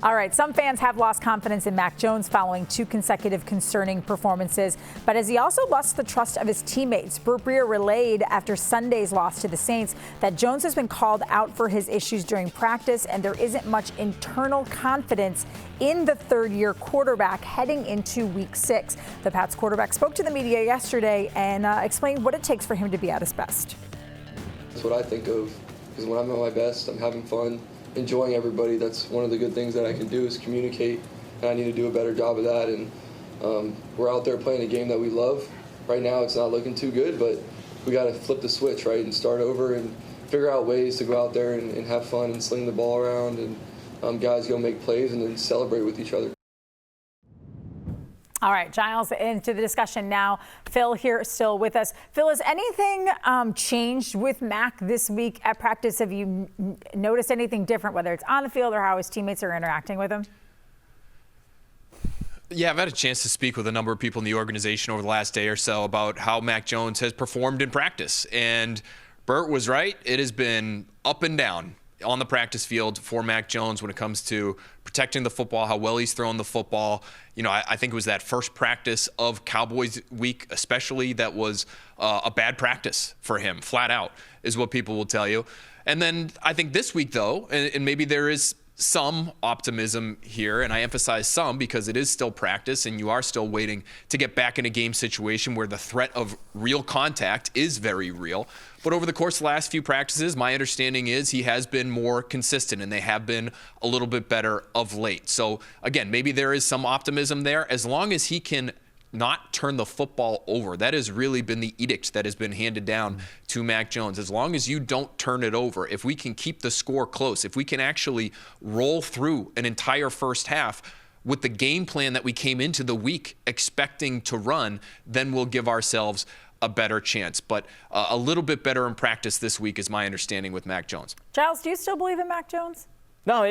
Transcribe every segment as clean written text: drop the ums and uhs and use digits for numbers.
All right, some fans have lost confidence in Mac Jones following 2 consecutive concerning performances, but has he also lost the trust of his teammates? Breer relayed after Sunday's loss to the Saints that Jones has been called out for his issues during practice, and there isn't much internal confidence in the third-year quarterback heading into Week 6. The Pats quarterback spoke to the media yesterday and explained what it takes for him to be at his best. That's what I think of, because when I'm at my best, I'm having fun, enjoying everybody. That's one of the good things that I can do is communicate, and I need to do a better job of that. And we're out there playing a game that we love. Right now it's not looking too good, but we got to flip the switch, right, and start over and figure out ways to go out there and have fun and sling the ball around, and guys go make plays and then celebrate with each other. All right, Giles, into the discussion now. Phil here still with us. Phil, has anything changed with Mac this week at practice? Have you noticed anything different, whether it's on the field or how his teammates are interacting with him? Yeah, I've had a chance to speak with a number of people in the organization over the last day or so about how Mac Jones has performed in practice. And Bert was right. It has been up and down on the practice field for Mac Jones when it comes to protecting the football, how well he's thrown the football. You know, I think it was that first practice of Cowboys week, especially, that was a bad practice for him, flat out, is what people will tell you. And then I think this week, though, and maybe there is some optimism here, and I emphasize some because it is still practice and you are still waiting to get back in a game situation where the threat of real contact is very real. But over the course of the last few practices, my understanding is he has been more consistent and they have been a little bit better of late. So again, maybe there is some optimism there as long as he can not turn the football over. That has really been the edict that has been handed down to Mac Jones. As long as you don't turn it over, if we can keep the score close, if we can actually roll through an entire first half with the game plan that we came into the week expecting to run, then we'll give ourselves a better chance. But a little bit better in practice this week is my understanding with Mac Jones. Giles, do you still believe in Mac Jones? No,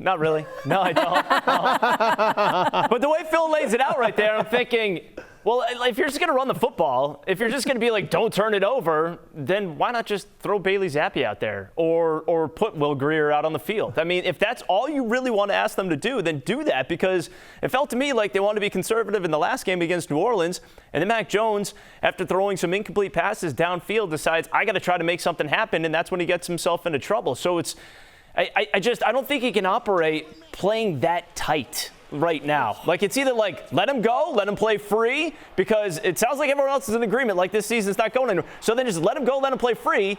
not really. No, I don't. No. But the way Phil lays it out right there, I'm thinking, well, if you're just going to run the football, if you're just going to be like, don't turn it over, then why not just throw Bailey Zappi out there or put Will Greer out on the field? I mean, if that's all you really want to ask them to do, then do that, because it felt to me like they wanted to be conservative in the last game against New Orleans, and then Mac Jones, after throwing some incomplete passes downfield, decides, I got to try to make something happen, and that's when he gets himself into trouble. So it's I don't think he can operate playing that tight right now. Like, it's either like, let him go, let him play free, because it sounds like everyone else is in agreement, like this season's not going anywhere. So then just let him go, let him play free,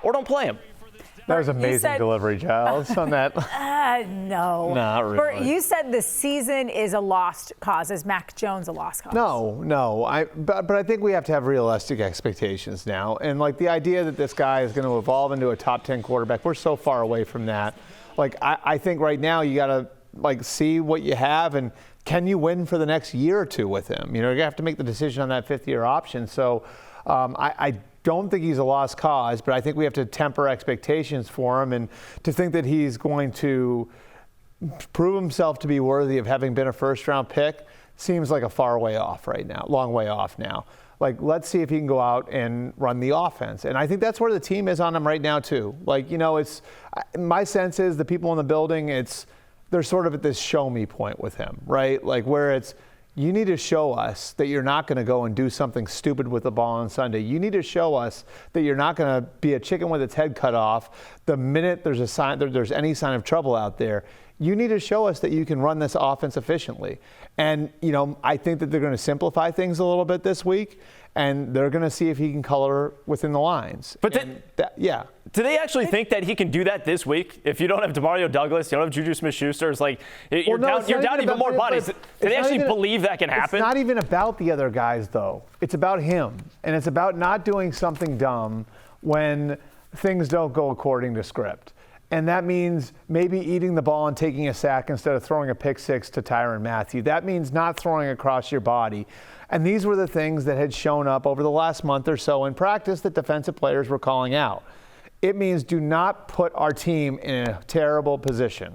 or don't play him. That was amazing delivery, Giles, on that. No. Not really. Bert, you said the season is a lost cause. Is Mac Jones a lost cause? No. But I think we have to have realistic expectations now. And, like, the idea that this guy is going to evolve into a top 10 quarterback, we're so far away from that. Like, I think right now you got to, like, see what you have and can you win for the next year or two with him? You know, you have to make the decision on that fifth-year option. So I don't think he's a lost cause, but I think we have to temper expectations for him, and to think that he's going to prove himself to be worthy of having been a first-round pick seems like a far way off right now, long way off now. Like, let's see if he can go out and run the offense. And I think that's where the team is on him right now, too. Like, you know, it's my sense is the people in the building, they're sort of at this show me point with him, right? Like, where it's, you need to show us that you're not going to go and do something stupid with the ball on Sunday. You need to show us that you're not going to be a chicken with its head cut off the minute there's any sign of trouble out there. You need to show us that you can run this offense efficiently. And, you know, I think that they're going to simplify things a little bit this week, and they're going to see if he can color within the lines. But yeah. Do they actually think that he can do that this week? If you don't have Demario Douglas, you don't have Juju Smith-Schuster, it's like you're down even more bodies. Do they actually believe that can happen? It's not even about the other guys, though. It's about him. And it's about not doing something dumb when things don't go according to script. And that means maybe eating the ball and taking a sack instead of throwing a pick six to Tyrann Mathieu. That means not throwing across your body. And these were the things that had shown up over the last month or so in practice that defensive players were calling out. It means do not put our team in a terrible position.